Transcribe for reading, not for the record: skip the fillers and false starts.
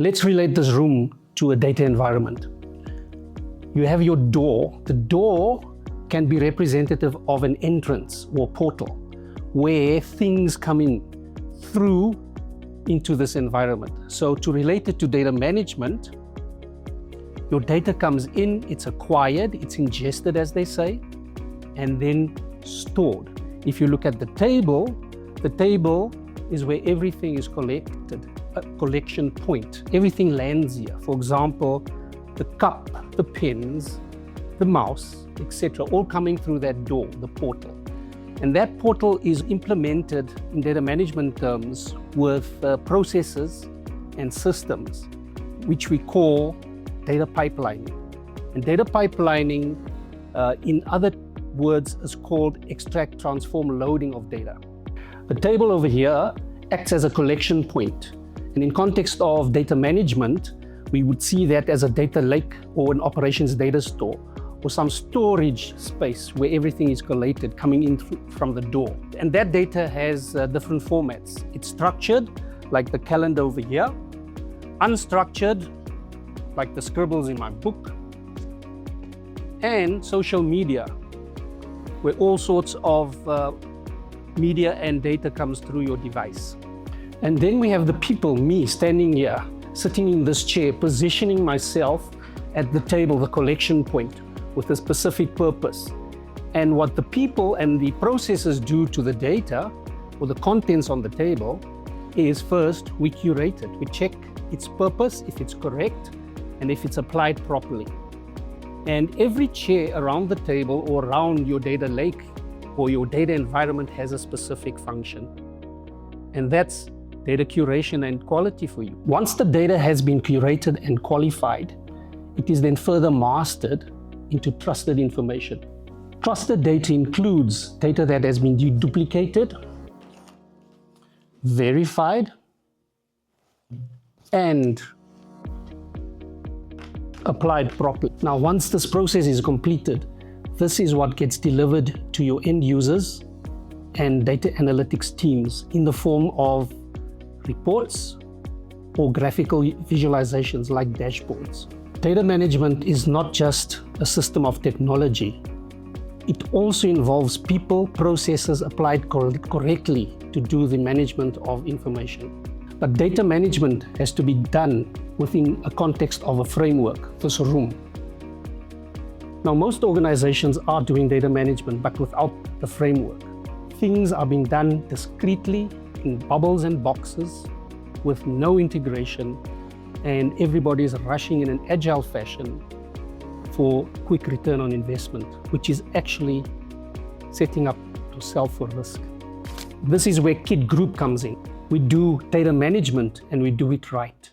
Let's relate this room to a data environment. You have your door. The door can be representative of an entrance or portal where things come in through into this environment. So to relate it to data management, your data comes in, it's acquired, it's ingested, as they say, and then stored. If you look at the table is where everything is collected, a collection point. Everything lands here. For example, the cup, the pens, the mouse, etc., all coming through that door, the portal. And that portal is implemented in data management terms with processes and systems, which we call data pipelining. And data pipelining, in other words, is called extract, transform, loading of data. The table over here acts as a collection point. And in context of data management, we would see that as a data lake or an operations data store, or some storage space where everything is collated coming in from the door. And that data has different formats. It's structured, like the calendar over here, unstructured, like the scribbles in my book, and social media, where all sorts of media and data comes through your device. And then we have the people, me, standing here, sitting in this chair, positioning myself at the table, the collection point, with a specific purpose. And what the people and the processes do to the data, or the contents on the table, is first we curate it. We check its purpose, if it's correct, and if it's applied properly. And every chair around the table or around your data lake or your data environment has a specific function. And that's data curation and quality for you. Once the data has been curated and qualified, it is then further mastered into trusted information. Trusted data includes data that has been deduplicated, verified, and applied properly. Now, once this process is completed, this is what gets delivered to your end users and data analytics teams in the form of reports or graphical visualizations like dashboards. Data management is not just a system of technology. It also involves people, processes applied correctly to do the management of information. But data management has to be done within a context of a framework, this room. Now, most organizations are doing data management, but without the framework. Things are being done discreetly in bubbles and boxes with no integration, and everybody is rushing in an agile fashion for quick return on investment, which is actually setting up yourself for risk. This is where KID Group comes in. We do data management and we do it right.